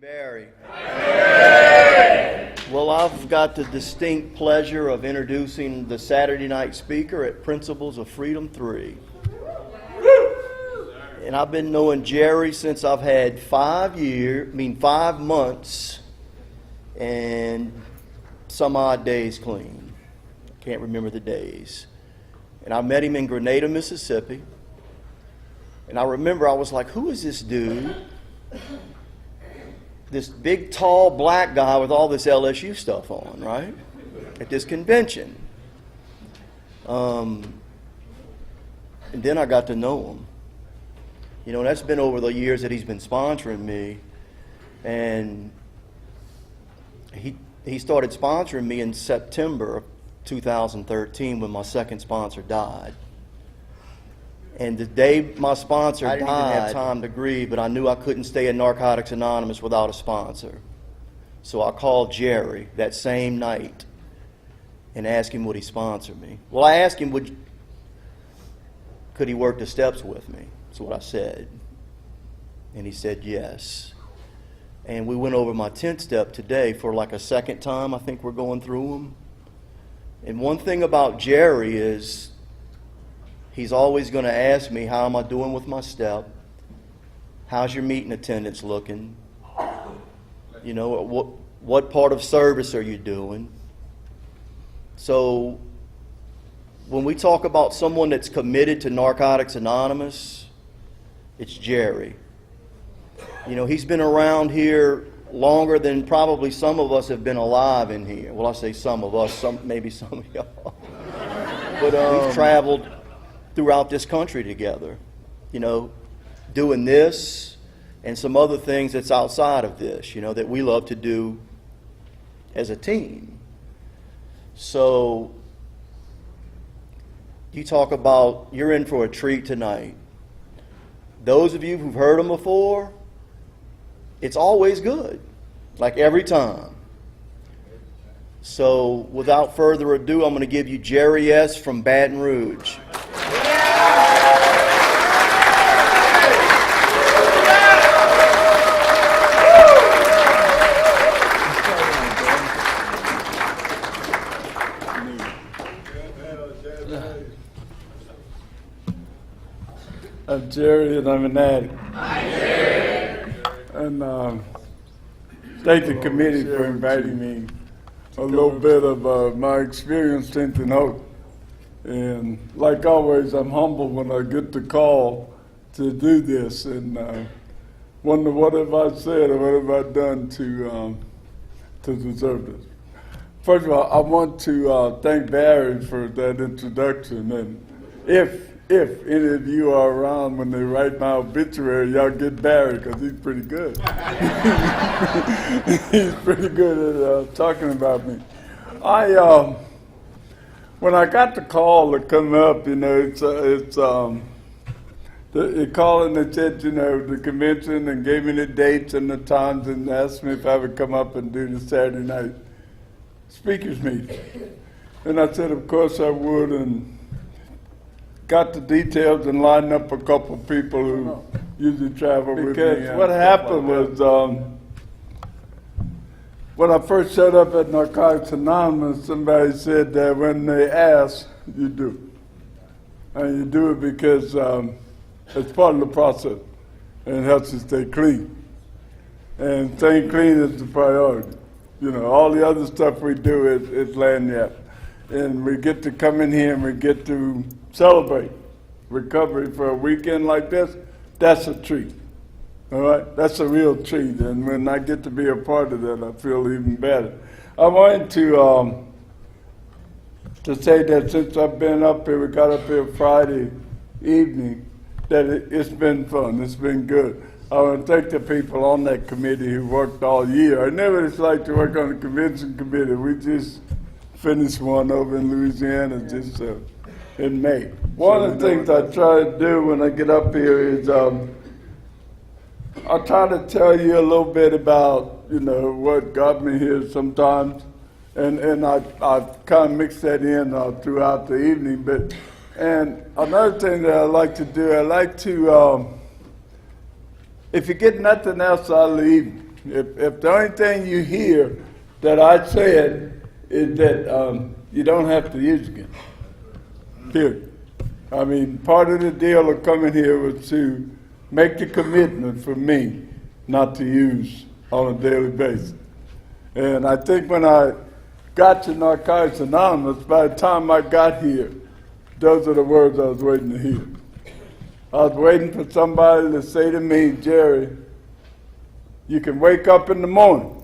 Barry. Well, I've got the distinct pleasure of introducing the Saturday night speaker at Principles of Freedom 3. And I've been knowing Jerry since I've had 5 months and some odd days clean. I can't remember the days. And I met him in Grenada, Mississippi. And I remember I was like, who is this dude? This big, tall, black guy with all this LSU stuff on, right? At this convention. And then I got to know him. You know, that's been over the years that he's been sponsoring me. And he started sponsoring me in September of 2013 when my second sponsor died. And the day my sponsor died, I didn't even have time to grieve, but I knew I couldn't stay at Narcotics Anonymous without a sponsor. So I called Jerry that same night and asked him would he sponsor me. Well, I asked him could he work the steps with me. That's what I said. And he said yes. And we went over my 10th step today for like a second time. I think we're going through them. And one thing about Jerry is he's always going to ask me, how am I doing with my step? How's your meeting attendance looking? You know, what part of service are you doing? So when we talk about someone that's committed to Narcotics Anonymous, it's Jerry. You know, he's been around here longer than probably some of us have been alive in here. Well, I say some of us, maybe some of y'all. But we've traveled throughout this country together, you know, doing this and some other things that's outside of this, you know, that we love to do as a team. So you talk about you're in for a treat tonight. Those of you who've heard him before, it's always good, like every time. So without further ado, I'm going to give you Jerry S. from Baton Rouge. I'm Jerry, and I'm an addict. Hi, Jerry. And thank the committee for inviting me. A little bit of my experience, strength, and hope. And like always, I'm humbled when I get the call to do this, and wonder what have I said or what have I done to deserve this. First of all, I want to thank Barry for that introduction, and if any of you are around when they write my obituary, y'all get Barry, because he's pretty good. He's pretty good at talking about me. When I got the call to come up, you know, they called and they said, you know, the convention, and gave me the dates and the times and asked me if I would come up and do the Saturday night speakers meeting. And I said, of course I would, and got the details and lined up a couple of people who usually travel with me. Because what happened was, when I first showed up at Narcotics Anonymous, somebody said that when they ask, you do. And you do it because it's part of the process, and it helps you stay clean. And staying clean is the priority. You know, all the other stuff we do is lagniappe. And we get to come in here and we get to celebrate recovery for a weekend like this. That's a treat. All right? That's a real treat. And when I get to be a part of that, I feel even better. I wanted to say that since I've been up here, we got up here Friday evening, that it's been fun. It's been good. I want to thank the people on that committee who worked all year. I never just like to work on the convention committee. We just finished one over in Louisiana just in May. One of the things I try to do when I get up here is I try to tell you a little bit about, you know, what got me here sometimes. And I kind of mix that in throughout the evening. And another thing that I like to do, I like to, if you get nothing else, I'll leave. If the only thing you hear that I said is that you don't have to use again, period. I mean, part of the deal of coming here was to make the commitment for me not to use on a daily basis. And I think when I got to Narcotics Anonymous, by the time I got here, those are the words I was waiting to hear. I was waiting for somebody to say to me, Jerry, you can wake up in the morning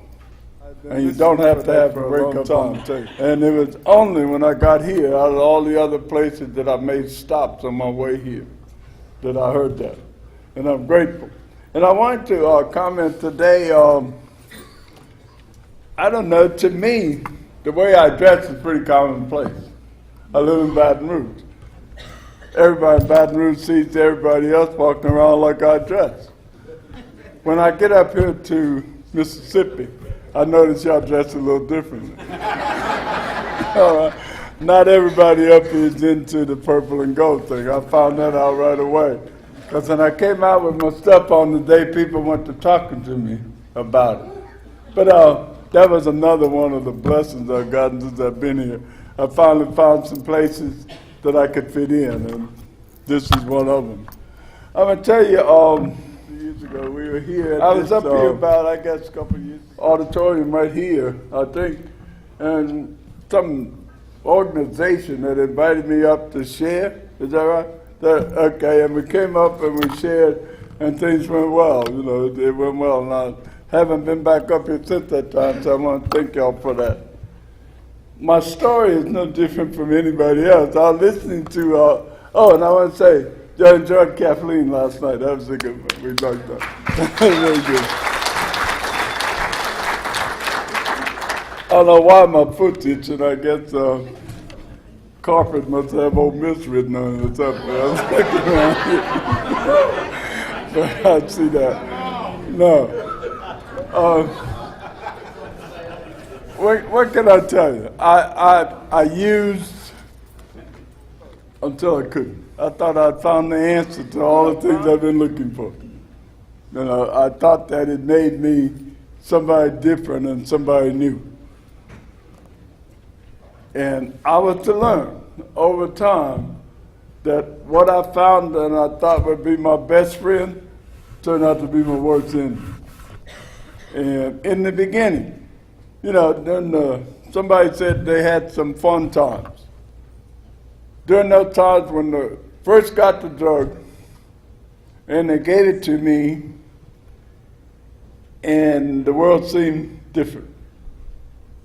and you don't have to have a wake-up time. And it was only when I got here, out of all the other places that I made stops on my way here, that I heard that. And I'm grateful. And I wanted to comment today, I don't know, to me, the way I dress is pretty commonplace. I live in Baton Rouge. Everybody in Baton Rouge sees everybody else walking around like I dress. When I get up here to Mississippi, I notice y'all dress a little differently. Not everybody up here is into the purple and gold thing. I found that out right away. Because when I came out with my stuff on the day, people went to talking to me about it. But that was another one of the blessings I've gotten since I've been here. I finally found some places that I could fit in, and this is one of them. I'm going to tell you, years ago we were here. I was up here about, I guess, a couple of years. Auditorium right here, I think, and some organization that invited me up to share. Is that right? Okay, and we came up and we shared, and things went well. You know, they went well. And I haven't been back up here since that time, so I want to thank y'all for that. My story is no different from anybody else. I was listening to, and I want to say, I enjoyed Kathleen last night. That was a good one. We liked that. Very good. I don't know why my foot's itching. I guess carpet must have Ole Miss written on it or something. I was looking around here. But I see that. No. What can I tell you? I used until I couldn't. I thought I'd found the answer to all the things I've been looking for. You know, I thought that it made me somebody different and somebody new. And I was to learn over time that what I found and I thought would be my best friend turned out to be my worst enemy. And in the beginning, you know, then somebody said they had some fun times. During those times when they first got the drug and they gave it to me and the world seemed different.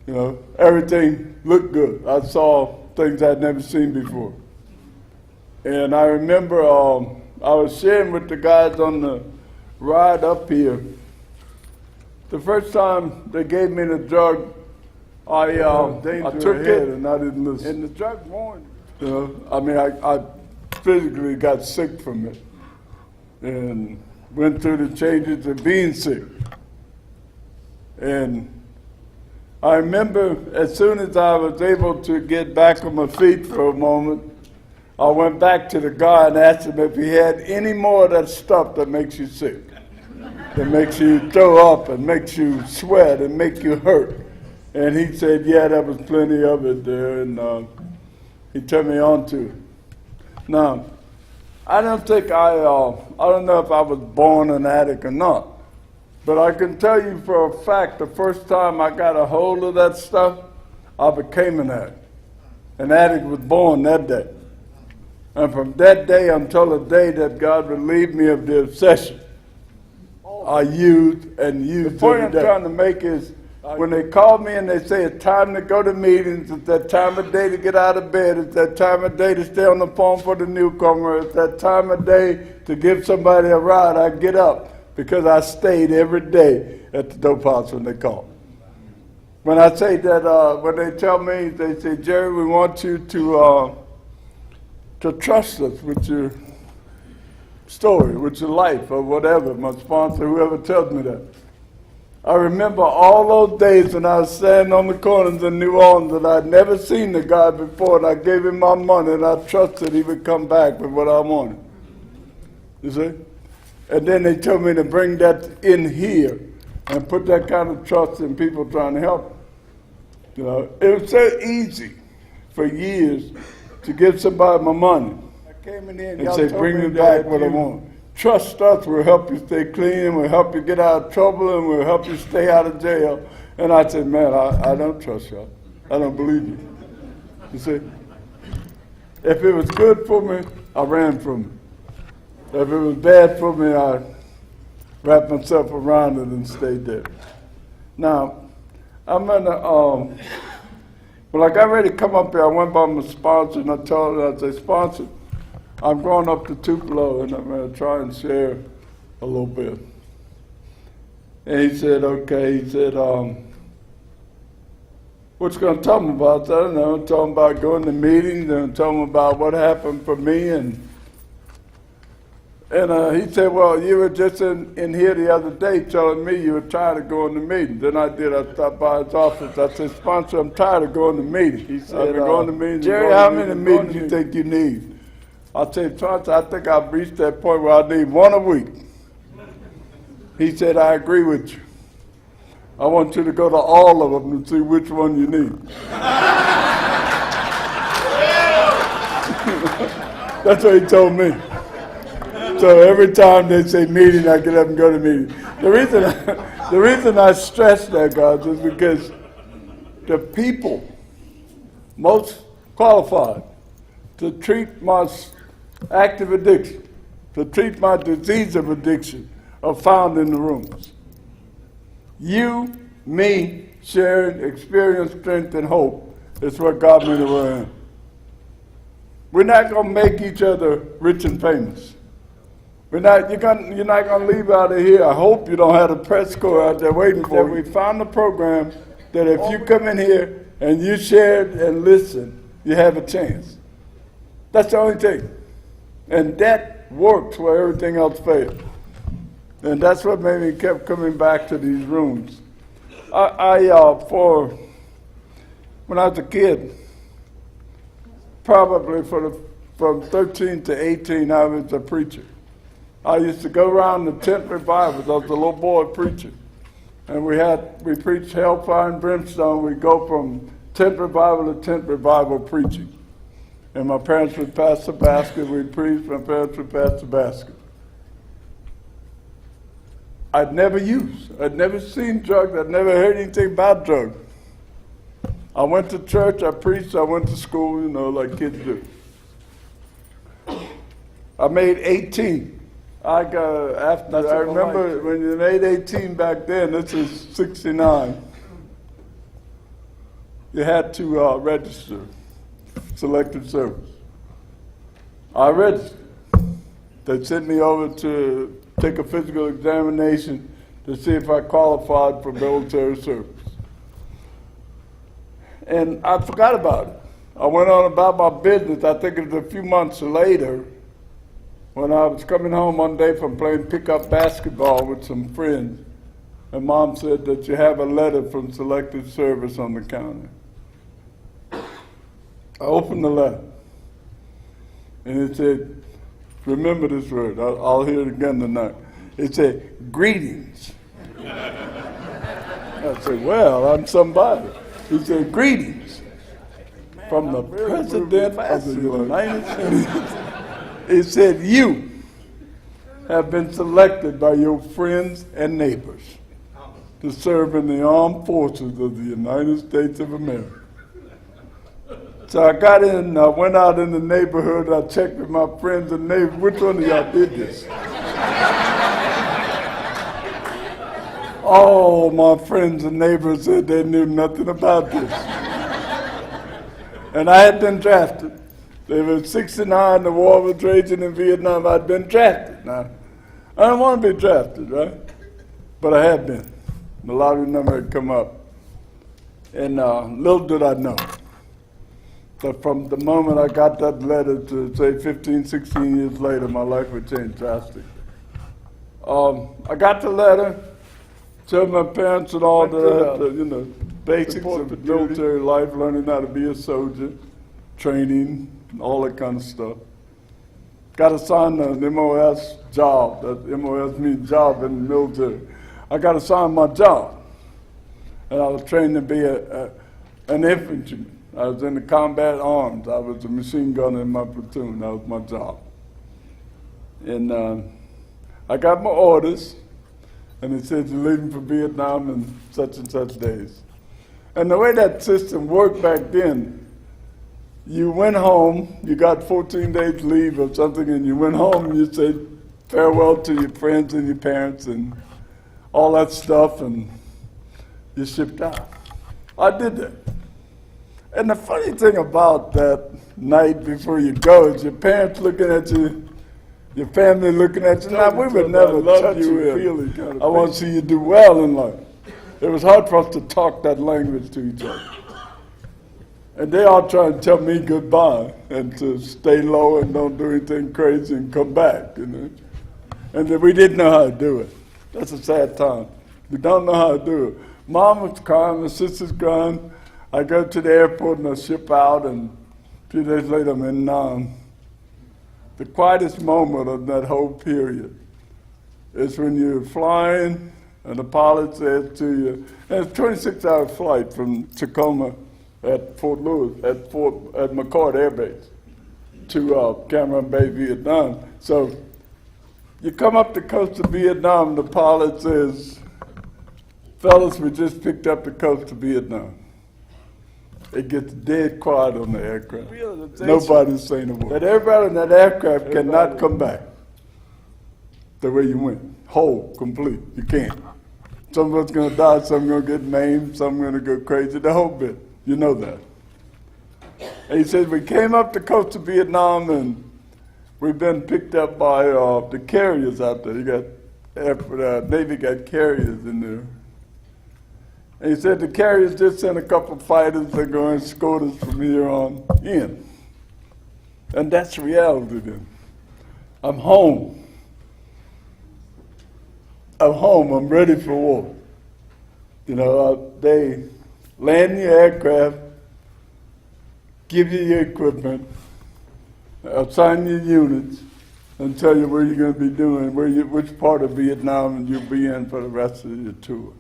You know, everything looked good. I saw things I'd never seen before. And I remember I was sharing with the guys on the ride up here. The first time they gave me the drug, I took it and I didn't listen. And the drug warned me. You know, I mean, I physically got sick from it and went through the changes of being sick. And I remember as soon as I was able to get back on my feet for a moment, I went back to the guy and asked him if he had any more of that stuff that makes you sick, that makes you throw up and makes you sweat and make you hurt. And he said, yeah, there was plenty of it there, and he turned me on to it. Now, I don't think I don't know if I was born an addict or not. But I can tell you for a fact, the first time I got a hold of that stuff, I became an addict. An addict was born that day. And from that day until the day that God relieved me of the obsession, I used and used. The point I'm trying to make is, when they call me and they say it's time to go to meetings, it's that time of day to get out of bed, it's that time of day to stay on the phone for the newcomer, it's that time of day to give somebody a ride, I get up. Because I stayed every day at the dope house when they call. When I say that, when they tell me, they say, Jerry, we want you to trust us with your story, with your life, or whatever. My sponsor, whoever tells me that. I remember all those days when I was standing on the corners in New Orleans and I'd never seen the guy before, and I gave him my money and I trusted he would come back with what I wanted. You see? And then they told me to bring that in here. and put that kind of trust in people trying to help. You know, it was so easy for years to give somebody my money and say, bring me back what I want. Trust us, we'll help you stay clean, we'll help you get out of trouble, and we'll help you stay out of jail. And I said, man, I don't trust y'all. I don't believe you. You see? If it was good for me, I ran from it. If it was bad for me, I wrapped myself around it and stayed there. Now, I'm in a, when I got ready to come up here, I went by my sponsor and I told her, I said, sponsor, I'm going up to Tupelo and I'm going to try and share a little bit. And he said, okay. He said, what you going to tell them about? I said, I don't know. Tell them about going to meetings and tell them about what happened for me. And he said, well, you were just in here the other day telling me you were tired of going to meetings. Then I stopped by his office. I said, sponsor, I'm tired of going to meetings. He said, I've been going to meetings. Jerry, how many meetings do you think you need? I said, sponsor, I think I've reached that point where I need one a week. He said, I agree with you. I want you to go to all of them and see which one you need. That's what he told me. So every time they say meeting, I get up and go to meeting. The reason I stress that, guys, is because the people most qualified to treat my active addiction, to treat my disease of addiction, are found in the rooms. You, me, sharing experience, strength, and hope is what got me to where I am. We're not going to make each other rich and famous. You're not going to leave out of here. I hope you don't have a press corps out there waiting for you. We found a program that if you come in here and you share and listen, you have a chance. That's the only thing. And that works where everything else failed. And that's what made me kept coming back to these rooms. When I was a kid, probably from 13 to 18, I was a preacher. I used to go around the tent revivals. I was a little boy preacher. And we preached hellfire and brimstone. We go from tent revival to tent revival preaching. And my parents would pass the basket. We'd preach. My parents would pass the basket. I'd never used. I'd never seen drugs. I'd never heard anything about drugs. I went to church. I preached. I went to school, like kids do. I made 18. I remember when you made 18 back then, this is 69, you had to register, selective service. I registered. They sent me over to take a physical examination to see if I qualified for military service. And I forgot about it. I went on about my business. I think it was a few months later when I was coming home one day from playing pickup basketball with some friends, and Mom said that you have a letter from Selective Service on the counter. I opened the letter, and it said, remember this word, I'll hear it again tonight. It said, greetings. I said, well, I'm somebody. He said, greetings from the President of the United States. It said, you have been selected by your friends and neighbors to serve in the armed forces of the United States of America. So I got in, I went out in the neighborhood, I checked with my friends and neighbors, which one of y'all did this? All my friends and neighbors said they knew nothing about this. And I had been drafted. There was 69, the war was raging in Vietnam. I'd been drafted. Now, I don't want to be drafted, right? But I had been. The lottery number had come up. And little did I know that from the moment I got that letter to, say, 15, 16 years later, my life would change drastically. I got the letter, told my parents and all the basics of military life, learning how to be a soldier, training, all that kind of stuff. Got assigned an MOS job. That MOS means job in the military. I got assigned my job, and I was trained to be an infantryman. I was in the combat arms. I was a machine gunner in my platoon. That was my job. And I got my orders, and it said you're leaving for Vietnam in such and such days. And the way that system worked back then, you went home, you got 14 days leave or something, and you went home and you said farewell to your friends and your parents and all that stuff, and you shipped out. I did that. And the funny thing about that night before you go is your parents looking at you, your family looking at you. Now, we would never touch you. I want to see you do well in life. It was hard for us to talk that language to each other. And they all trying to tell me goodbye and to stay low and don't do anything crazy and come back, you know. And then we didn't know how to do it. That's a sad time. We don't know how to do it. Mom was crying, my sister's crying. I go to the airport and I ship out, and a few days later I'm in the quietest moment of that whole period is when you're flying and the pilot says to you, and it's a 26-hour flight from Tacoma at Fort Lewis, at McCord Air Base to Cameron Bay, Vietnam. So you come up the coast of Vietnam, the pilot says, fellas, we just picked up the coast of Vietnam. It gets dead quiet on the aircraft. Nobody's saying a word. That everybody in that aircraft cannot come back the way you went. Whole, complete. You can't. Some of us going to die, some going to get maimed, some going to go crazy, the whole bit. You know that. And he says, we came up the coast of Vietnam and we've been picked up by the carriers out there. You got, Navy got carriers in there. And he said the carriers just sent a couple of fighters that go and escort us from here on in. And that's reality then. I'm home. I'm home. I'm ready for war. You know, they land your aircraft, give you your equipment, assign your units, and tell you where you're going to be doing, which part of Vietnam you'll be in for the rest of your tour.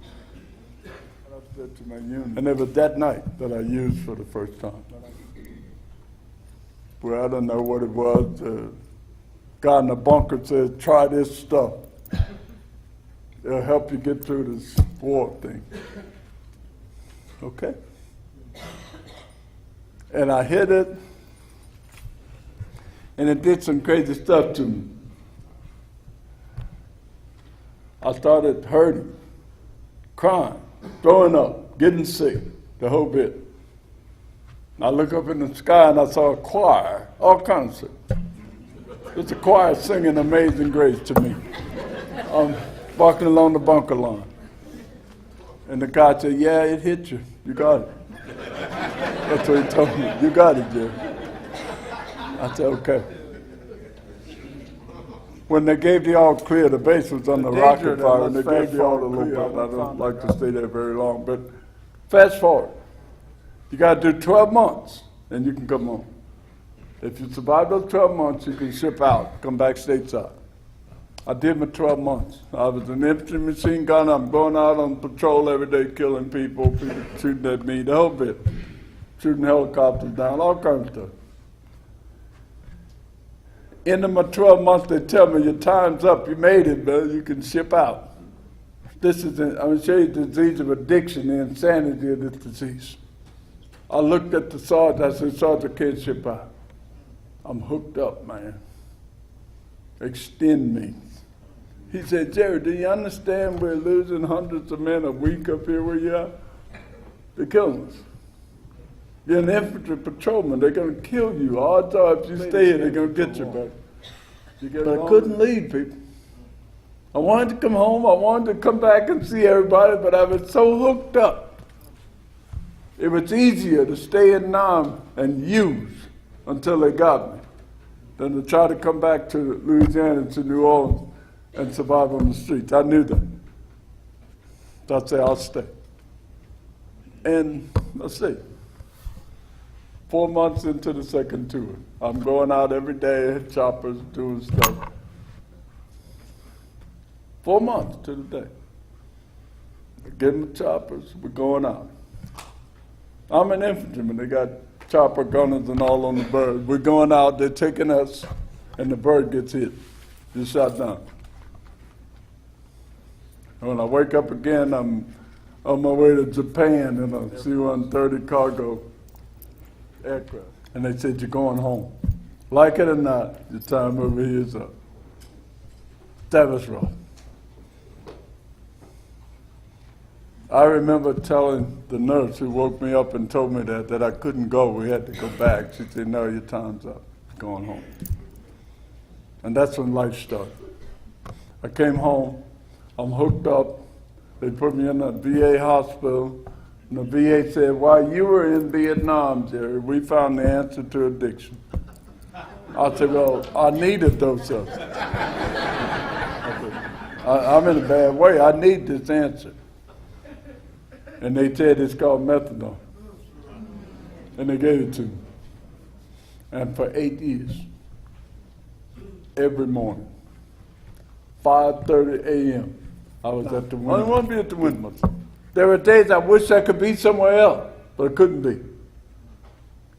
To my unit. And it was that night that I used for the first time. Well, I don't know what it was. The guy in the bunker said, try this stuff. It'll help you get through this war thing. Okay. And I hit it, and it did some crazy stuff to me. I started hurting, crying, throwing up, getting sick, the whole bit. I look up in the sky and I saw a choir, all kinds of stuff. It's a choir singing Amazing Grace to me. I'm walking along the bunker line. And the guy said, yeah, it hit you. You got it. That's what he told me. You got it, Jerry. I said, okay. When they gave the all clear, the base was on the rocket fire, and they gave the all clear. I don't like to stay there very long, but fast forward. You got to do 12 months, and you can come home. If you survive those 12 months, you can ship out, come back stateside. I did my 12 months. I was an infantry machine gunner. I'm going out on patrol every day, killing people shooting at me, the whole bit. Shooting helicopters down, all kinds of stuff. End of my 12 months, they tell me, your time's up, you made it, man, you can ship out. This is, I'm going to show you the disease of addiction, the insanity of this disease. I looked at the sergeant, I said, Sergeant, I can't ship out. I'm hooked up, man. Extend me. He said, Jerry, do you understand we're losing hundreds of men a week up here where you are? They're killing us. You're an infantry patrolman. They're going to kill you. Odds are if you stay here, they're going to get you back. But I couldn't leave people. I wanted to come home. I wanted to come back and see everybody, but I was so hooked up. It was easier to stay in Nam and use until they got me than to try to come back to Louisiana, to New Orleans, and survive on the streets. I knew that. So I'd say, I'll stay. And let's see. 4 months into the second tour. I'm going out every day, choppers, doing stuff. 4 months to the day. Get them choppers, we're going out. I'm an infantryman, they got chopper gunners and all on the bird. We're going out, they're taking us, and the bird gets hit, just shot down. And when I wake up again, I'm on my way to Japan in a C-130 cargo aircraft. And they said, you're going home. Like it or not, your time over here is up. That was rough. I remember telling the nurse who woke me up and told me that I couldn't go. We had to go back. She said, no, your time's up. You're going home. And that's when life started. I came home. I'm hooked up. They put me in a VA hospital. And the VA said, while you were in Vietnam, Jerry, we found the answer to addiction. I said, well, I need a dose of it. I'm in a bad way. I need this answer. And they said it's called methadone. And they gave it to me. And for 8 years, every morning, 5:30 a.m., I was at the window. I didn't want to be at the window. There were days I wish I could be somewhere else, but I couldn't be.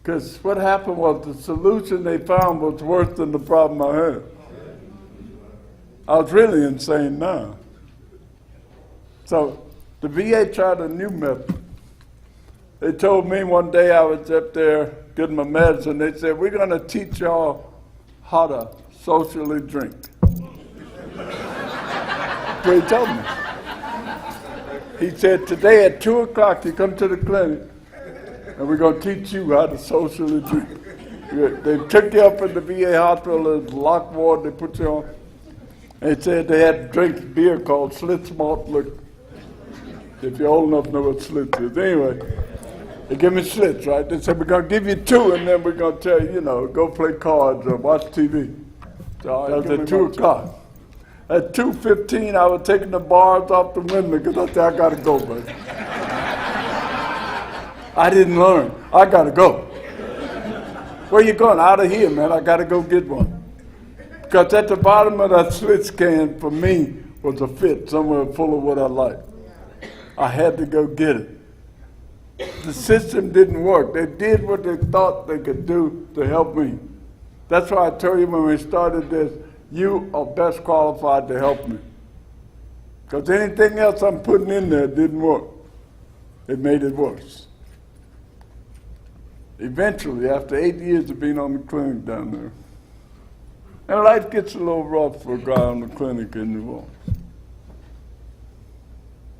Because what happened was the solution they found was worse than the problem I had. I was really insane now. So the VA tried a new method. They told me one day I was up there getting my medicine, they said, we're going to teach y'all how to socially drink. That's what he told me. He said, today at 2 o'clock you come to the clinic and we're going to teach you how to socially drink. They took you up in the VA hospital, there's locked ward, they put you on. They said they had to drink beer called Schlitz malt liquor. If you're old enough to know what Schlitz is. Anyway, they give me Schlitz, right? They said, we're going to give you 2 and then we're going to tell you, go play cards or watch TV. So that was at 2 o'clock. At 2:15, I was taking the bars off the window because I said, I got to go, baby. I didn't learn. I got to go. Where you going? Out of here, man. I got to go get one. Because at the bottom of that Schlitz can, for me, was a fit somewhere full of what I liked. I had to go get it. The system didn't work. They did what they thought they could do to help me. That's why I told you when we started this, you are best qualified to help me. Because anything else I'm putting in there didn't work. It made it worse. Eventually, after 8 years of being on the clinic down there, and life gets a little rough for a guy on the clinic in New Orleans.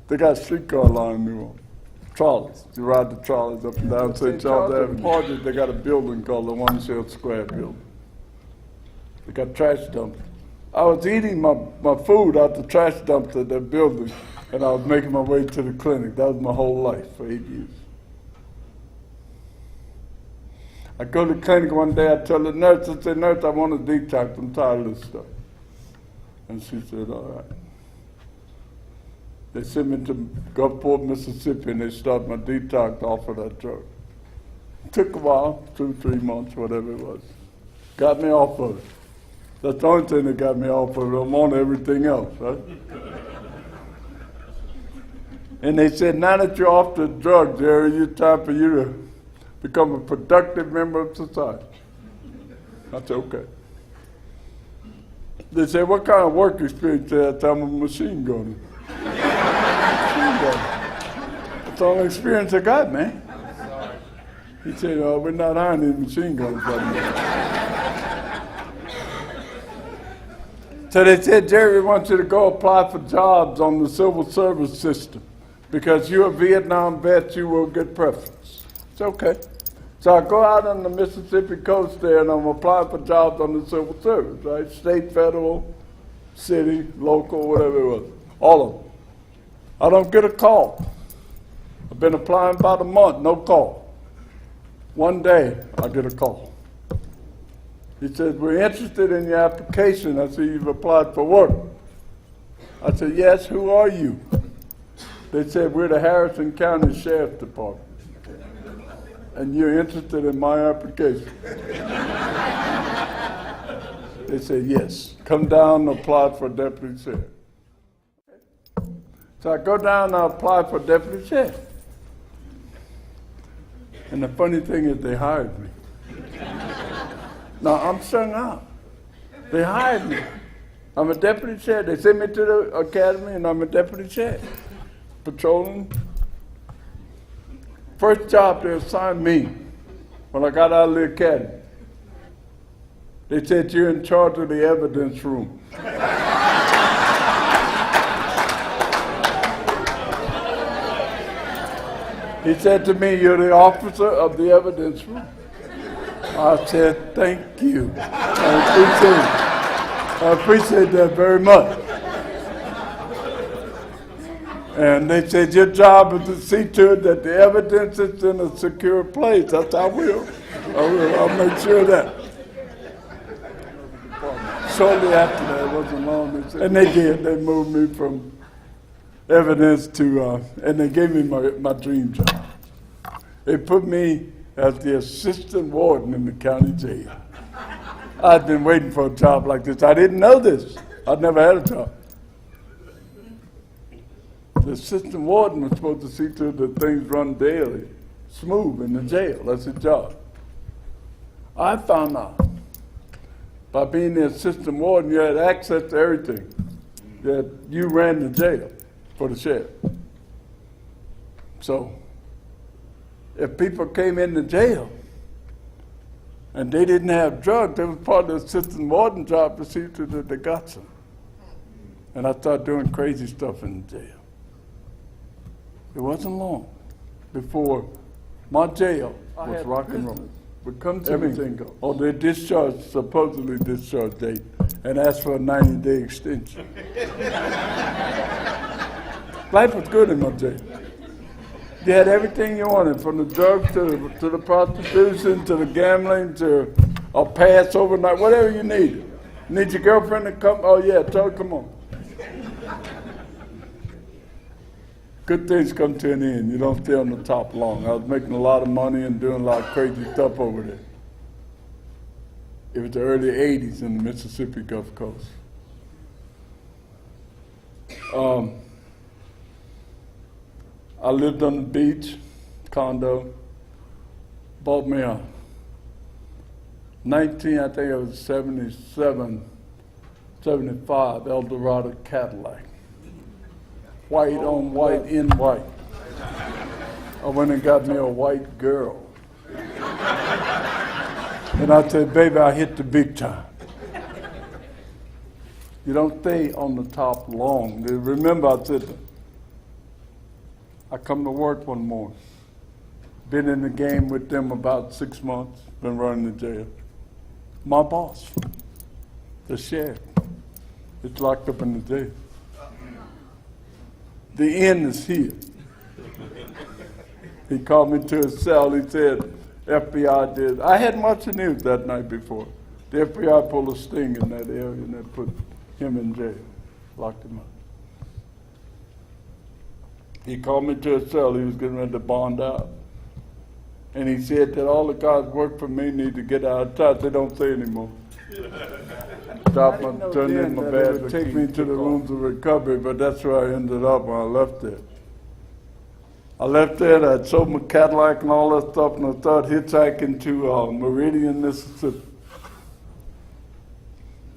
They got a streetcar line in New Orleans. Trolleys. You ride the trolleys up and down St. Charles Avenue. They got a building called the One Shell Square building. They got trash dumpsters. I was eating my food out the trash dumpster at that building, and I was making my way to the clinic. That was my whole life for 8 years. I go to the clinic one day, I tell the nurse, I say, nurse, I want a detox, I'm tired of this stuff. And she said, all right. They sent me to Gulfport, Mississippi, and they started my detox off of that drug. It took a while, 2, 3 months, whatever it was. Got me off of it. That's the only thing that got me off of it. I'm on everything else, right? And they said, now that you're off the drug, Jerry, it's time for you to become a productive member of society. I said, okay. They said, what kind of work experience do you have? I'm a machine gunner. That's the only experience I got, man. He said, we're not hiring any machine gunners right now. So they said, Jerry, we want you to go apply for jobs on the civil service system. Because you're a Vietnam vet, you will get preference. It's okay. So I go out on the Mississippi coast there and I'm applying for jobs on the civil service, right? State, federal, city, local, whatever it was. All of them. I don't get a call. I've been applying about a month, no call. One day, I get a call. He said, we're interested in your application. I said, you've applied for work. I said, yes, who are you? They said, we're the Harrison County Sheriff's Department. And you're interested in my application? They said, yes. Come down and apply for deputy sheriff. So I go down and I apply for deputy sheriff. And the funny thing is they hired me. Now I'm strung out. They hired me. I'm a deputy sheriff. They sent me to the academy and I'm a deputy sheriff. Patrolling. First job they assigned me when I got out of the academy. They said, you're in charge of the evidence room. He said to me, you're the officer of the evidence room. I said, thank you. I appreciate that very much. And they said, your job is to see to it that the evidence is in a secure place. I said, I will. I'll make sure of that. Shortly after that, it wasn't long. And they did. They moved me from evidence to, and they gave me my dream job. They put me as the assistant warden in the county jail. I'd been waiting for a job like this. I didn't know this. I'd never had a job. The assistant warden was supposed to see to it that things run daily, smooth in the jail. That's his job. I found out by being the assistant warden, you had access to everything. That you ran the jail for the sheriff. So, if people came into jail and they didn't have drugs, it was part of the assistant warden job to see to that they got some. And I started doing crazy stuff in the jail. It wasn't long before my jail was rock and roll. But come to me, or they discharged, supposedly discharged date, and asked for a 90-day extension. Life was good in my jail. You had everything you wanted, from the drugs to the prostitution, to the gambling, to a pass overnight, whatever you needed. Need your girlfriend to come? Oh yeah, tell her, come on. Good things come to an end. You don't stay on the top long. I was making a lot of money and doing a lot of crazy stuff over there. It was the early 80s in the Mississippi Gulf Coast. I lived on the beach, condo, bought me a 77, 75 Eldorado Cadillac. White on white in white. I went and got me a white girl. And I said, baby, I hit the big time. You don't stay on the top long. Remember, I said, I come to work one morning. Been in the game with them about 6 months, been running the jail. My boss, the sheriff, is locked up in the jail. The end is here. He called me to his cell. He said, FBI did. I hadn't watched the news that night before. The FBI pulled a sting in that area and they put him in jail, locked him up. He called me to his cell. He was getting ready to bond out. And he said that all the guys work for me need to get out of touch. They don't say anymore. Turned in my bag. It would take me to the rooms of recovery, but that's where I ended up when I left there. I left there and I'd sold my Cadillac and all that stuff, and I started hitchhiking to Meridian, Mississippi.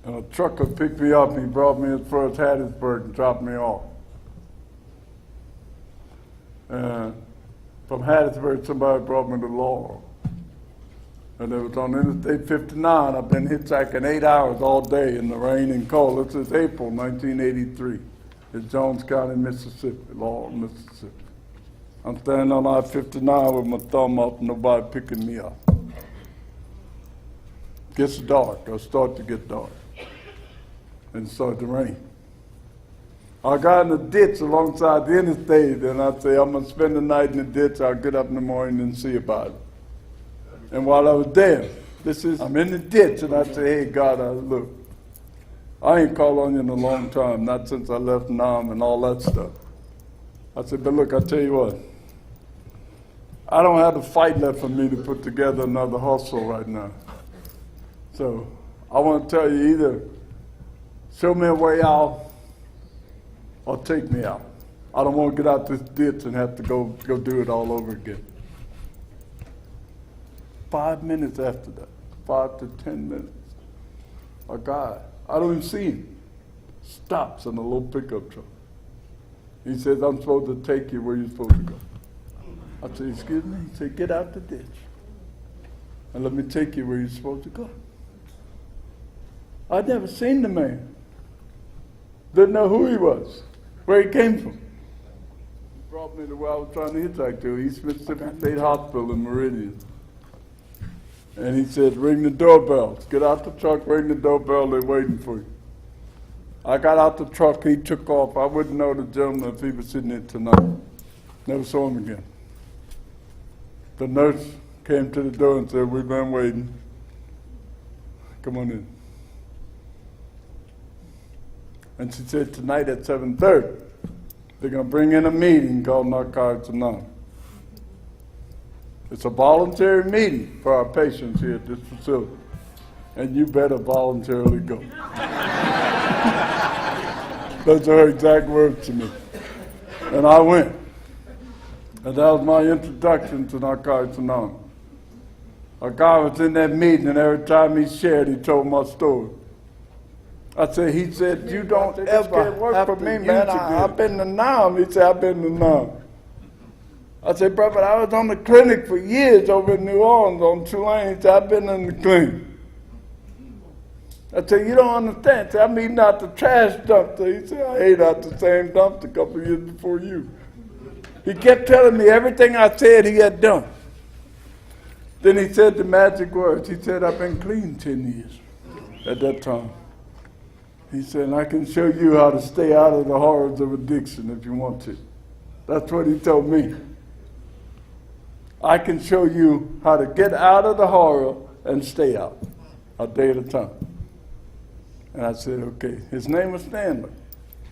And a trucker picked me up and he brought me as far as Hattiesburg and dropped me off. From Hattiesburg, somebody brought me to Laurel. And it was on Interstate 59. I've been hitchhiking 8 hours all day in the rain and cold. This is April 1983. It's Jones County, Mississippi, Laurel, Mississippi. I'm standing on I-59 with my thumb up, nobody picking me up. Gets dark, or start to get dark. And it started to rain. I got in the ditch alongside the interstate, and I say, I'm gonna spend the night in the ditch, I'll get up in the morning and see about it. And while I was there, I'm in the ditch, and I say, hey, God, look, I ain't called on you in a long time, not since I left Nam and all that stuff. I said, but look, I tell you what, I don't have the fight left for me to put together another hustle right now. So I want to tell you, either show me a way out or take me out. I don't want to get out this ditch and have to go do it all over again. 5 minutes after that, 5 to 10 minutes, a guy, I don't even see him, stops in a little pickup truck. He says, I'm supposed to take you where you're supposed to go. I said, excuse me? He said, get out the ditch and let me take you where you're supposed to go. I'd never seen the man. Didn't know who he was, where he came from. He brought me to where I was trying to hitchhike to, East Mississippi State Hospital in Meridian. And he said, ring the doorbell. Get out the truck, ring the doorbell, they're waiting for you. I got out the truck, he took off. I wouldn't know the gentleman if he was sitting there tonight. Never saw him again. The nurse came to the door and said, we've been waiting. Come on in. And she said, tonight at 7:30, they're going to bring in a meeting called Narcotics Anonymous. It's a voluntary meeting for our patients here at this facility. And you better voluntarily go. Those are her exact words to me. And I went. And that was my introduction to Narcotics Anonymous. A guy was in that meeting, and every time he shared, he told my story. He said, you don't ever work for me, man. I've been to Nam. He said, I've been to Nam. I said, brother, I was on the clinic for years over in New Orleans on Tulane. He said, I've been in the clinic. I said, you don't understand. He said, I'm eating out the trash dumpster. He said, I ate out the same dumpster a couple of years before you. He kept telling me everything I said he had done. Then he said the magic words. He said, I've been clean 10 years at that time. He said, I can show you how to stay out of the horrors of addiction if you want to. That's what he told me. I can show you how to get out of the horror and stay out, a day at a time. And I said, okay. His name was Stanley.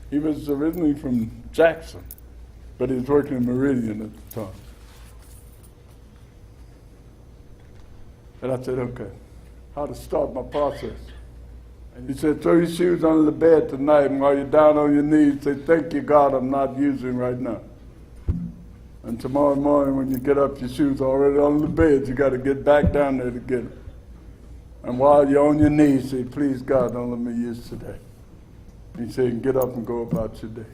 He was originally from Jackson, but he was working in Meridian at the time. And I said, okay, how to start my process. And he said, throw your shoes under the bed tonight, and while you're down on your knees, say, thank you, God, I'm not using right now. And tomorrow morning when you get up, your shoes are already on the bed. You got to get back down there to get them. And while you're on your knees, say, please, God, don't let me use today. He said, get up and go about your day.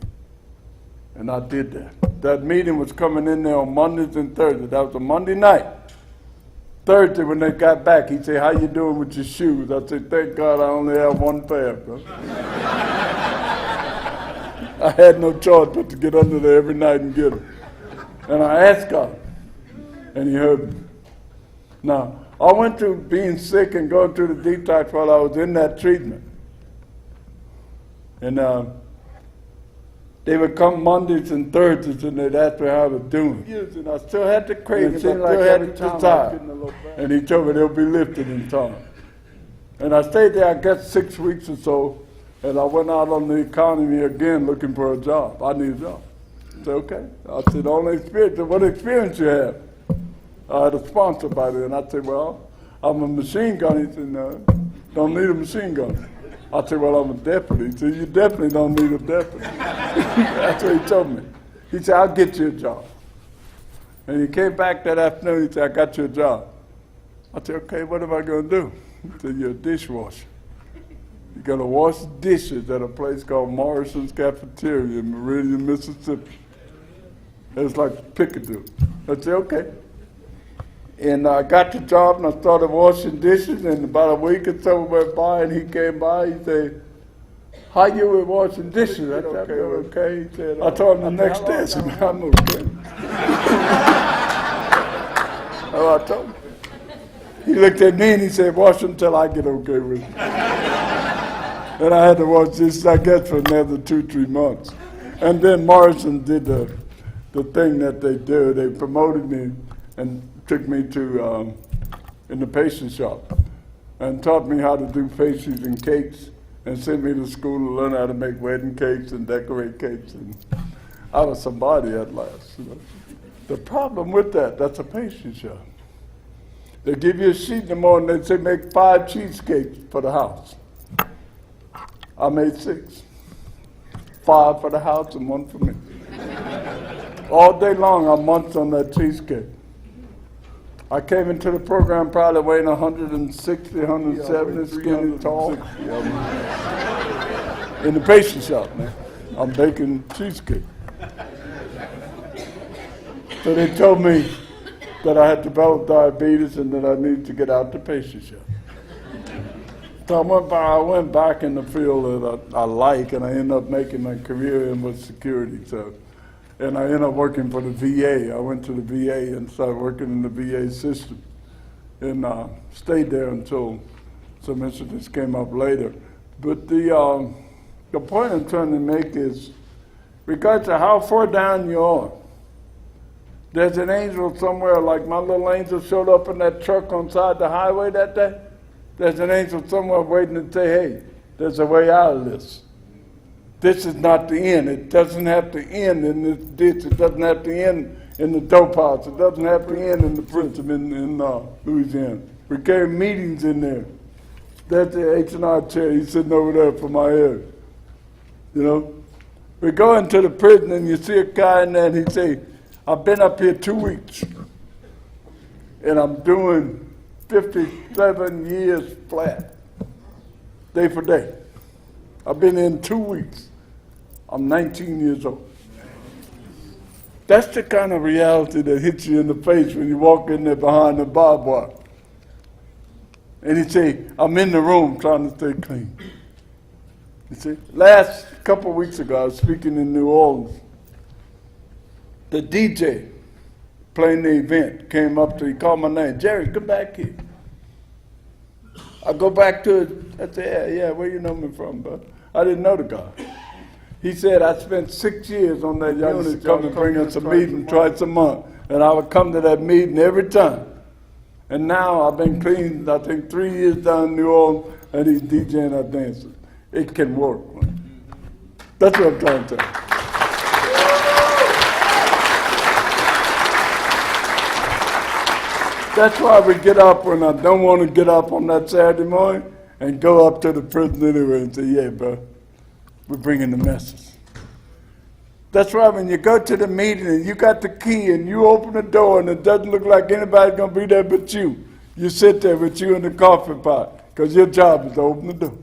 And I did that. That meeting was coming in there on Mondays and Thursdays. That was a Monday night. Thursday, when they got back, he said, how you doing with your shoes? I said, thank God I only have one pair, bro. I had no choice but to get under there every night and get them. And I asked God, and he heard me. Now, I went through being sick and going through the detox while I was in that treatment. And they would come Mondays and Thursdays and they'd ask me how I was doing. And I still had the cravings, I still had the desire. And he told me they'll be lifted in time. And I stayed there, I guess, 6 weeks or so, and I went out on the economy again looking for a job. I need a job. I said, okay. I said, only experience, what experience you have? I had a sponsor by then. I said, well, I'm a machine gunner. He said, no, don't need a machine gunner. I said, well, I'm a deputy. He said, you definitely don't need a deputy. That's what he told me. He said, I'll get you a job. And he came back that afternoon, he said, I got you a job. I said, okay, what am I going to do? He said, you're a dishwasher. You're going to wash dishes at a place called Morrison's Cafeteria in Meridian, Mississippi. It's like Piccadilly. I said, okay. And I got the job and I started washing dishes, and about a week or so went by and he came by, he said, how you were washing dishes? I said, okay. He said, I told him the next day, I said, I'm okay. Oh, I told him. He looked at me and he said, wash them till I get okay with it. And I had to wash dishes, I guess, for another 2-3 months. And then Morrison did the thing that they do. They promoted me and took me to in the pastry shop and taught me how to do pastries and cakes and sent me to school to learn how to make wedding cakes and decorate cakes. And I was somebody at last. You know. The problem with that's a pastry shop. They give you a sheet in the morning, they say make 5 cheesecakes for the house. I made 6. 5 for the house and 1 for me. All day long, I munched on that cheesecake. I came into the program probably weighing 160, 170, skinny, tall. In the pastry shop, man. I'm baking cheesecake. So they told me that I had developed diabetes and that I needed to get out the pastry shop. So I went back in the field that I like, and I ended up making my career in with security. And I ended up working for the VA. I went to the VA and started working in the VA system, and stayed there until some incidents came up later. But the point I'm trying to make is, regardless of how far down you are, there's an angel somewhere, like my little angel showed up in that truck on side the highway that day. There's an angel somewhere waiting to say, hey, there's a way out of this. This is not the end. It doesn't have to end in this ditch. It doesn't have to end in the dope house. It doesn't have to end in the prison in Louisiana. We carry meetings in there. That's the H&R chair. He's sitting over there for my ear. You know? We go into the prison and you see a guy in there and he say, I've been up here 2 weeks and I'm doing 57 years flat, day for day. I've been in 2 weeks. I'm 19 years old. That's the kind of reality that hits you in the face when you walk in there behind the barbed wire. And he say, I'm in the room trying to stay clean. You see, last couple of weeks ago, I was speaking in New Orleans. The DJ playing the event came up to, he called my name, Jerry, come back here. I go back to it, I said, yeah, where you know me from, bud? I didn't know the guy. He said, I spent 6 years on that unit, come and bring us a meeting twice a month, and I would come to that meeting every time. And now I've been clean, I think 3 years down in New Orleans, and he's DJing our dances. It can work, man. That's what I'm trying to tell you. That's why we get up when I don't want to get up on that Saturday morning and go up to the prison anyway and say, yeah, bro, we're bringing the message. That's why when you go to the meeting and you got the key and you open the door and it doesn't look like anybody's going to be there but you sit there with you in the coffee pot because your job is to open the door.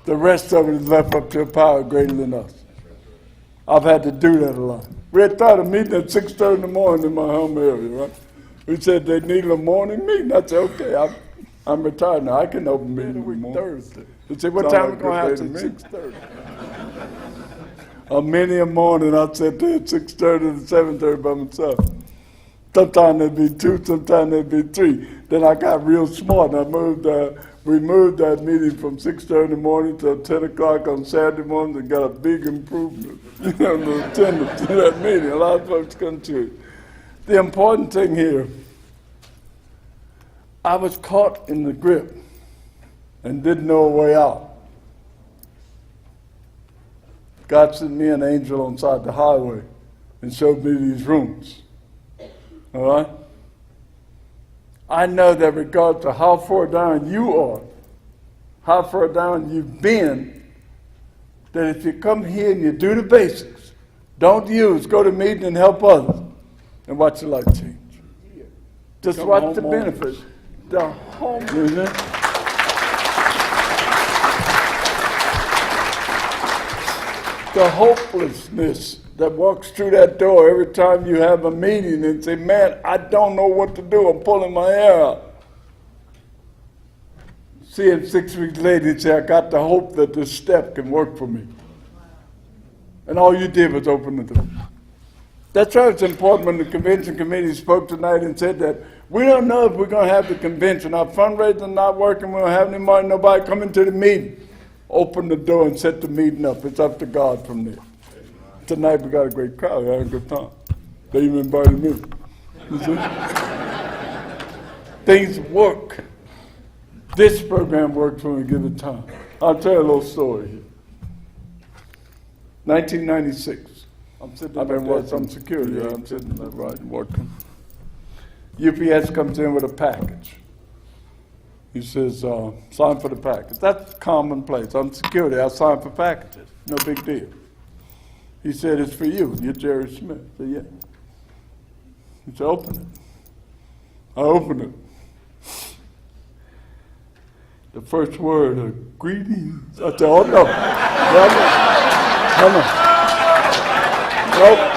The rest of it is left up to a power greater than us. I've had to do that a lot. We had thought of meeting at 6:30 in the morning in my home area, right? We said they needed a morning meeting. I said, okay, I'm retired now. I can open meeting in the morning. Thursday. They said, what time are we going to have to 6:30? Many a morning I sat there at 6:30 to 7:30 by myself. Sometimes there'd be 2, sometimes there'd be 3. Then I got real smart and we moved that meeting from 6:30 in the morning till 10 o'clock on Saturday morning and got a big improvement in the attendance in that meeting. A lot of folks come to it. The important thing here, I was caught in the grip and didn't know a way out. God sent me an angel on side the highway and showed me these rooms. All right? I know that regardless of how far down you are, how far down you've been, that if you come here and you do the basics, don't use, go to meeting and help others, and watch your life change. Just watch the benefits. The homelessness. The hopelessness that walks through that door every time you have a meeting and say, man, I don't know what to do. I'm pulling my hair out. See him 6 weeks later and say, I got the hope that this step can work for me. And all you did was open the door. That's why it's important when the convention committee spoke tonight and said that we don't know if we're going to have the convention. Our fundraising not working. We don't have any money. Nobody coming to the meeting. Open the door and set the meeting up. It's up to God from there. Tonight we got a great crowd. We had a good time. They even invited me. You see? Things work. This program works when we give it time. I'll tell you a little story here. 1996. I've been working on security. I'm sitting there right working. UPS comes in with a package. He says, sign for the package. That's commonplace. I'm security. I sign for packages. No big deal. He said, it's for you. You're Jerry Smith. I said, yeah. He said, open it. I opened it. The first word of greetings. I said, oh no. No.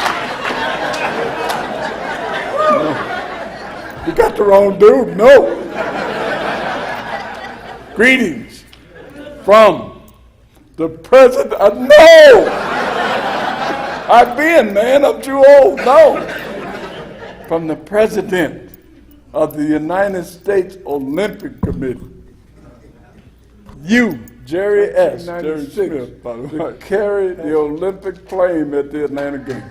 You got the wrong dude. No. Greetings from the president. No. I've been, man. I'm too old. No. From the president of the United States Olympic Committee. You, Jerry S. Jerry Smith, by the way, to carry the Olympic flame at the Atlanta Games.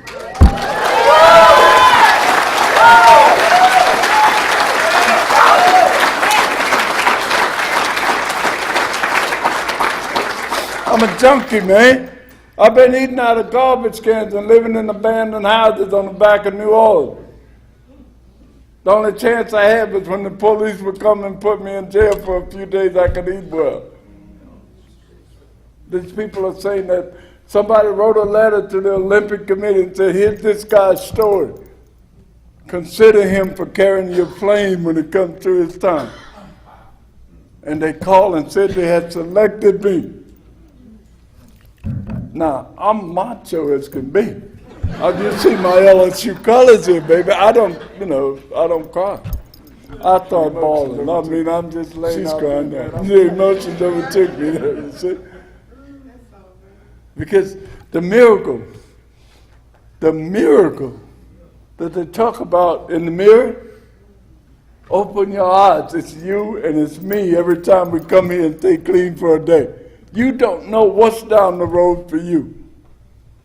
I'm a junkie, man. I've been eating out of garbage cans and living in abandoned houses on the back of New Orleans. The only chance I had was when the police would come and put me in jail for a few days I could eat well. These people are saying that somebody wrote a letter to the Olympic Committee and said, here's this guy's story. Consider him for carrying your flame when it comes to his time. And they called and said they had selected me. Now, I'm macho as can be. I just see my LSU colors here, baby. I don't cry. I start bawling. I mean, I'm just laying out. She's crying now. The emotions overtook me there, you see. Because the miracle that they talk about in the mirror, open your eyes. It's you and it's me every time we come here and stay clean for a day. You don't know what's down the road for you.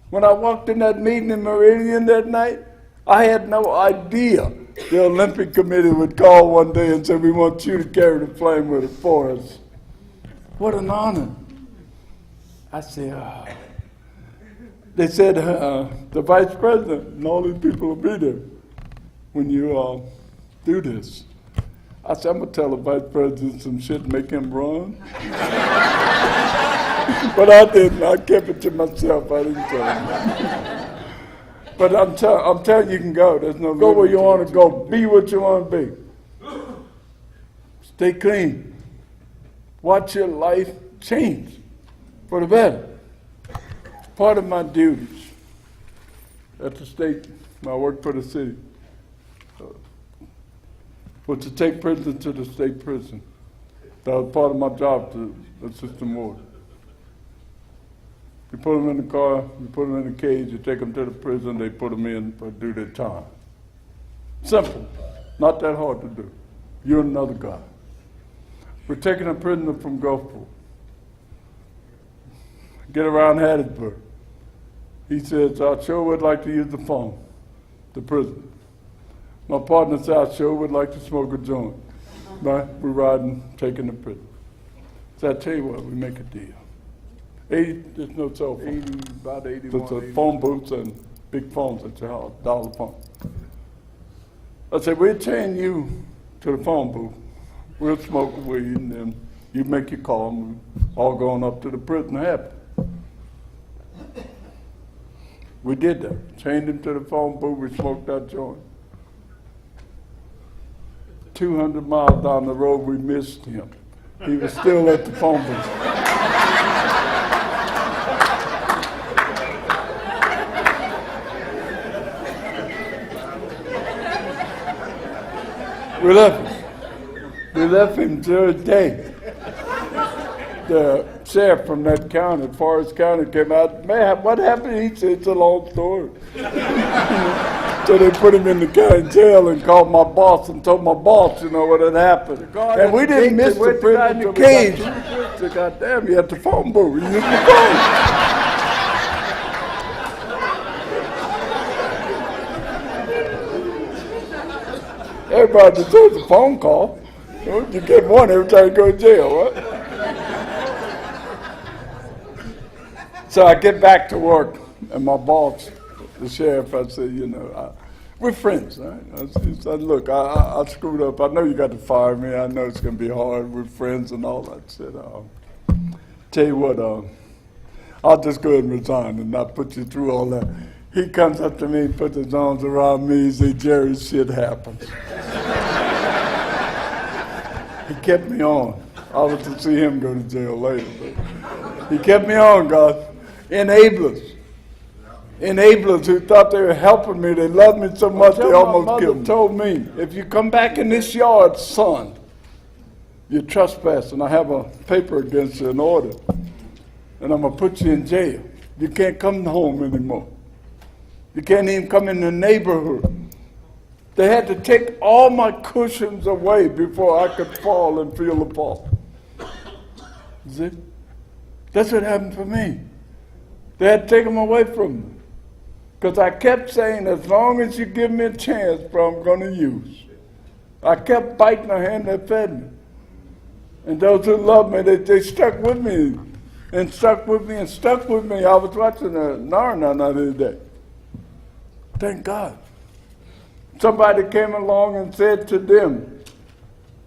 When I walked in that meeting in Meridian that night, I had no idea the Olympic Committee would call one day and say, we want you to carry the flame with it for us. What an honor. I said, They said, the vice president and all these people will be there when you do this. I said, I'm going to tell the vice president some shit and make him run. But I didn't. I kept it to myself. I didn't tell him. But I'm telling you, you can go. There's no go where you want to go. Be what you want to be. Stay clean. Watch your life change for the better. It's part of my duties at the state. I work for the city. Was to take prisoners to the state prison. That was part of my job to assist them more. You put them in the car, you put them in a cage, you take them to the prison, they put them in to do their time. Simple, not that hard to do. You're another guy. We're taking a prisoner from Gulfport. Get around Hattiesburg. He says, I sure would like to use the phone, the prisoner. My partner said, I sure would like to smoke a joint. Right? We're riding, taking the prisoner. So I tell you what, we make a deal. 80, there's no cell phone. 80, about 81. There's a phone booths and big phones at your house, dollar phone. I said, we'll chain you to the phone booth. We'll smoke a weed and then you make your call and we're all going up to the prison happy. We did that. Chained him to the phone booth, we smoked that joint. 200 miles down the road, we missed him. He was still at the phone booth. We left him. We left him till the day. The sheriff from that county, Forest County, came out. Man, what happened? He said, it's a long story. So they put him in the county jail and called my boss and told my boss, you know, what had happened. And we didn't miss the prisoner in the cage. So goddamn, he had the phone booth. He used the phone. Everybody deserves a phone call. You get one every time you go to jail, right? So I get back to work, and my boss, the sheriff, I said, you know, we're friends, right? I said, look, I screwed up. I know you got to fire me. I know it's going to be hard. We're friends and all that. I said, tell you what, I'll just go ahead and resign and not put you through all that. He comes up to me, puts his arms around me, he says, Jerry, shit happens. He kept me on. I was to see him go to jail later. But he kept me on, God. Enablers. Enablers who thought they were helping me. They loved me so much they almost killed me. Told me, if you come back in this yard, son, you're trespassing. I have a paper against you, an order. And I'm going to put you in jail. You can't come home anymore. You can't even come in the neighborhood. They had to take all my cushions away before I could fall and feel the fall. See? That's what happened for me. They had to take them away from me. Because I kept saying, as long as you give me a chance, bro, I'm going to use. I kept biting the hand that fed me. And those who loved me, they stuck with me. And stuck with me and stuck with me. I was watching Narnia the other day. Thank God. Somebody came along and said to them,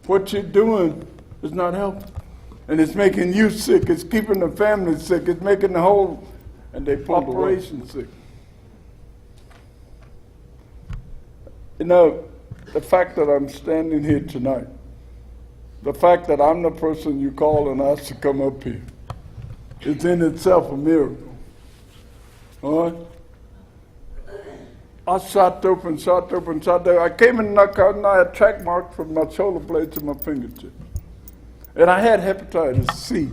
what you're doing is not helping. And it's making you sick. It's keeping the family sick. It's making the whole operation sick. You know, the fact that I'm standing here tonight, the fact that I'm the person you call and ask to come up here, is in itself a miracle. All right? I shot open. I came in knockout and I had track marks from my shoulder blade to my fingertip. And I had hepatitis C.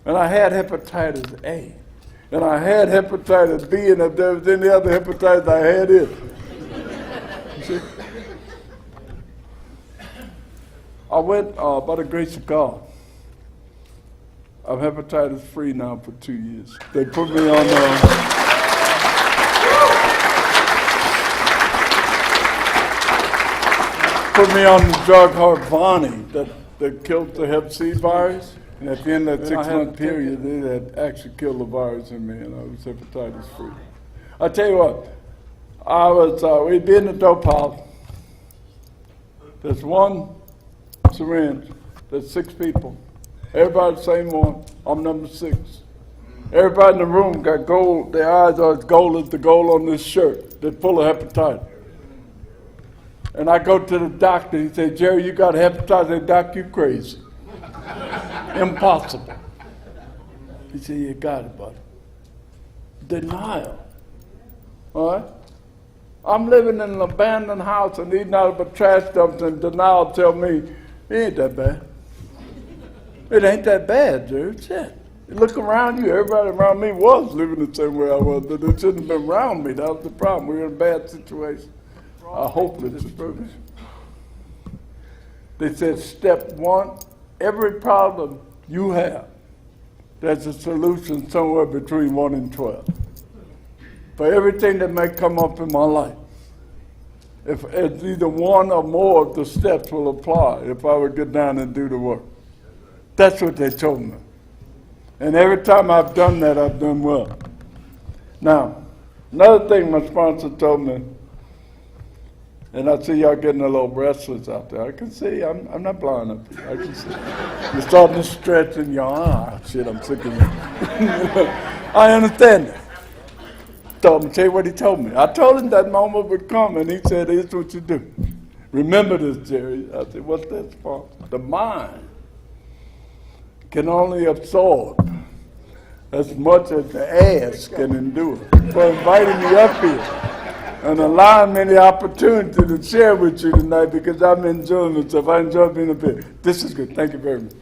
And I had hepatitis A. And I had hepatitis B. And if there was any other hepatitis, I had it. You see? I went, by the grace of God, I'm hepatitis free now for 2 years. They put me on... put me on the drug Harvani that killed the Hep C virus. And at the end of that 6-month period, they had actually killed the virus in me, and I was hepatitis free. I tell you what, we'd be in the dope house. There's one syringe. There's 6 people. Everybody the same one. I'm number 6. Everybody in the room got gold. Their eyes are as gold as the gold on this shirt. They're full of hepatitis. And I go to the doctor, he said, Jerry, you got hepatitis. I said, Doc, you crazy. Impossible. He said, you got it, buddy. Denial. All right? I'm living in an abandoned house and eating out of a trash dump, and denial tell me, it ain't that bad. It ain't that bad, dude. Shit. You look around you, everybody around me was living the same way I was, but they shouldn't have been around me. That was the problem. We were in a bad situation. A hopeless situation. They said, step 1, every problem you have, there's a solution somewhere between 1 and 12. For everything that may come up in my life, if it's either one or more of the steps will apply if I would get down and do the work. That's what they told me. And every time I've done that, I've done well. Now, another thing my sponsor told me, and I see y'all getting a little restless out there. I can see, I'm not blind up here. I can see. You're starting to stretch in your arm. Shit, I'm sick of you. I understand that. So I'm going to tell you what he told me. I told him that moment would come, and he said, here's what you do. Remember this, Jerry. I said, what's that, sponsor? The mind can only absorb as much as the ass can endure. For inviting me up here and allowing me the opportunity to share with you tonight, because I'm enjoying myself. I enjoy being up here. This is good. Thank you very much.